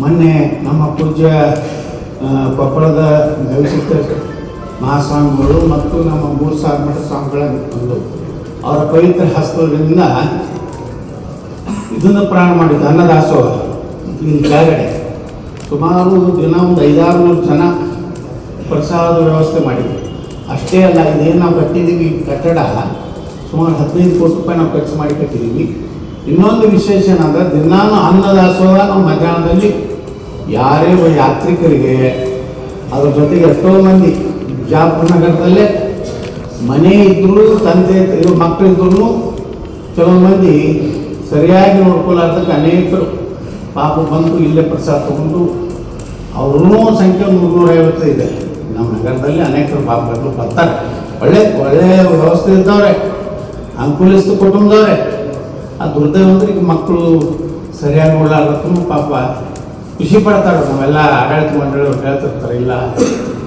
ಮೊನ್ನೆ ನಮ್ಮ ಪೂಜ್ಯ ಕೊಪ್ಪಳದ ಗವಿಸಿದ್ಧ ಮಹಾಸ್ವಾಮಿಗಳು ಮತ್ತು ನಮ್ಮ 3000 ಮಠ ಸ್ವಾಮಿಗಳ ಒಂದು ಅವರ ಪವಿತ್ರ ಹಸ್ತದಿಂದ ಇದನ್ನು ಪ್ರಾರಂಭ ಮಾಡಿದ್ದು ಅನ್ನದಾಸೋಹ. ಇಲ್ಲಿ ಕೆಳಗಡೆ ಸುಮಾರು ದಿನ ಒಂದು 500-600 ಜನ ಪ್ರಸಾದ ವ್ಯವಸ್ಥೆ ಮಾಡಿದ್ವಿ. ಅಷ್ಟೇ ಅಲ್ಲ, ಇದೇನು ನಾವು ಕಟ್ಟಿದ್ದೀವಿ ಕಟ್ಟಡ ಸುಮಾರು 15 ಕೋಟಿ ರೂಪಾಯಿ ನಾವು ಖರ್ಚು ಮಾಡಿ ಕಟ್ಟಿದ್ದೀವಿ. ಇನ್ನೊಂದು ವಿಶೇಷ ಏನಂದ್ರೆ ದಿನಾನು ಅನ್ನದಾಸೋಹ ನಾವು ಮಧ್ಯಾಹ್ನದಲ್ಲಿ ಯಾರೇ ಯಾತ್ರಿಕರಿಗೆ ಅದ್ರ ಜೊತೆಗೆ ಎಷ್ಟೋ ಮಂದಿ ಬಿಜಾಪುರ ನಗರದಲ್ಲೇ ಮನೆ ಇದ್ದರೂ ತಂದೆ ಮಕ್ಕಳಿದ್ರೂ ಕೆಲವು ಮಂದಿ ಸರಿಯಾಗಿ ನೋಡ್ಕೊಳ್ಳಾರ್ದಕ್ಕೆ ಅನೇಕರು ಪಾಪ ಬಂದು ಇಲ್ಲೇ ಪ್ರಸಾದ ತಗೊಂಡು ಅವ್ರೂ ಸಂಖ್ಯೆ 350 ಇದೆ. ನಮ್ಮ ನಗರದಲ್ಲಿ ಅನೇಕರು ಪಾಪಗಳು ಬರ್ತಾರೆ. ಒಳ್ಳೆಯ ವ್ಯವಸ್ಥೆ ಇದ್ದವ್ರೆ, ಅನುಕೂಲಿಸಿದ ಕುಟುಂಬದವ್ರೆ. ಆ ದುರ್ದೈವ ಅಂದ್ರೆ ಈಗ ಮಕ್ಕಳು ಸರಿಯಾಗಿ ನೋಡ್ಲಾರ್ದಕ್ಕೂ ಪಾಪ ಖುಷಿ ಪಡ್ತಾರೆ. ನಾವೆಲ್ಲ ಆಡಳಿತ ಮಂಡಳಿಯವ್ರು ಹೇಳ್ತಿರ್ತಾರೆ, ಇಲ್ಲ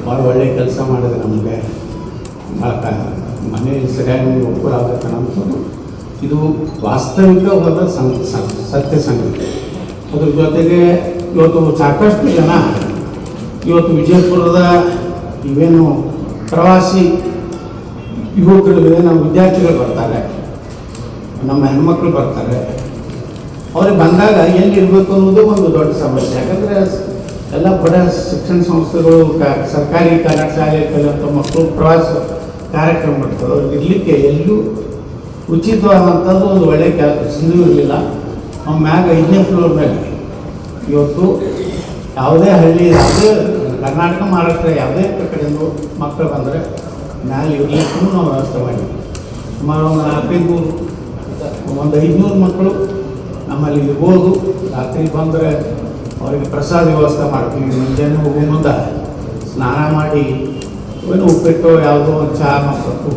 ಭಾಳ ಒಳ್ಳೆಯ ಕೆಲಸ ಮಾಡಿದ್ರೆ ನಮಗೆ ಮನೆಯಲ್ಲಿ ಸರಿಯಾಗಿ ಒಪ್ಪುರ ಆಗತ್ತೆ ಅನ್ನೋದು ಇದು ವಾಸ್ತವಿಕವಾದ ಸತ್ಯ ಸಂಗತಿ. ಅದ್ರ ಜೊತೆಗೆ ಇವತ್ತು ಸಾಕಷ್ಟು ಜನ ಇವತ್ತು ವಿಜಯಪುರದ ಇವೇನು ಪ್ರವಾಸಿ ಯುವಕರು ನಮ್ಮ ವಿದ್ಯಾರ್ಥಿಗಳು ಬರ್ತಾರೆ, ನಮ್ಮ ಹೆಣ್ಮಕ್ಳು ಬರ್ತಾರೆ. ಅವ್ರಿಗೆ ಬಂದಾಗ ಎಲ್ಲಿರಬೇಕು ಅನ್ನೋದು ಒಂದು ದೊಡ್ಡ ಸಮಸ್ಯೆ. ಯಾಕಂದರೆ ಎಲ್ಲ ಬಡ ಶಿಕ್ಷಣ ಸಂಸ್ಥೆಗಳು ಸರ್ಕಾರಿ ಕನ್ನಡ ಶಾಲೆ ಕಲಿಯುವಂಥ ಮಕ್ಕಳು ಪ್ರವಾಸ ಕಾರ್ಯಕ್ರಮ ಮಾಡ್ತಾರೆ. ಅವ್ರಿಗೆ ಇರಲಿಕ್ಕೆ ಎಲ್ಲೂ ಉಚಿತವಾದಂಥದ್ದು ಒಂದು ಒಳ್ಳೆಯ ಕೆಲಸ ಇರಲಿಲ್ಲ. ನಮ್ಮ ಮ್ಯಾಗ 5ನೇ ಫ್ಲೋರ್ ಮೇಲೆ ಇವತ್ತು ಯಾವುದೇ ಹಳ್ಳಿ, ಯಾವುದೇ ಕರ್ನಾಟಕ ಮಹಾರಾಷ್ಟ್ರ ಯಾವುದೇ ಕಡೆಯಿಂದ ಮಕ್ಕಳು ಬಂದರೆ ಮ್ಯಾಲೆ ಇರಲಿಕ್ಕೂ ನಾವು ವ್ಯವಸ್ಥೆ ಮಾಡಿದ್ವಿ. ಸುಮಾರು ಒಂದು 500 ಮಕ್ಕಳು ನಮ್ಮಲ್ಲಿ ಇರ್ಬೋದು. ರಾತ್ರಿ ಬಂದರೆ ಅವರಿಗೆ ಪ್ರಸಾದ ವ್ಯವಸ್ಥೆ ಮಾಡ್ತೀವಿ. ಮುಂಜಾನೆ ಹೋಗೋ ಮುಂದೆ ಸ್ನಾನ ಮಾಡಿ ಏನು ಉಪ್ಪಿಟ್ಟು ಯಾವುದೋ ಒಂದು ಚಹಾ ಮತ್ತು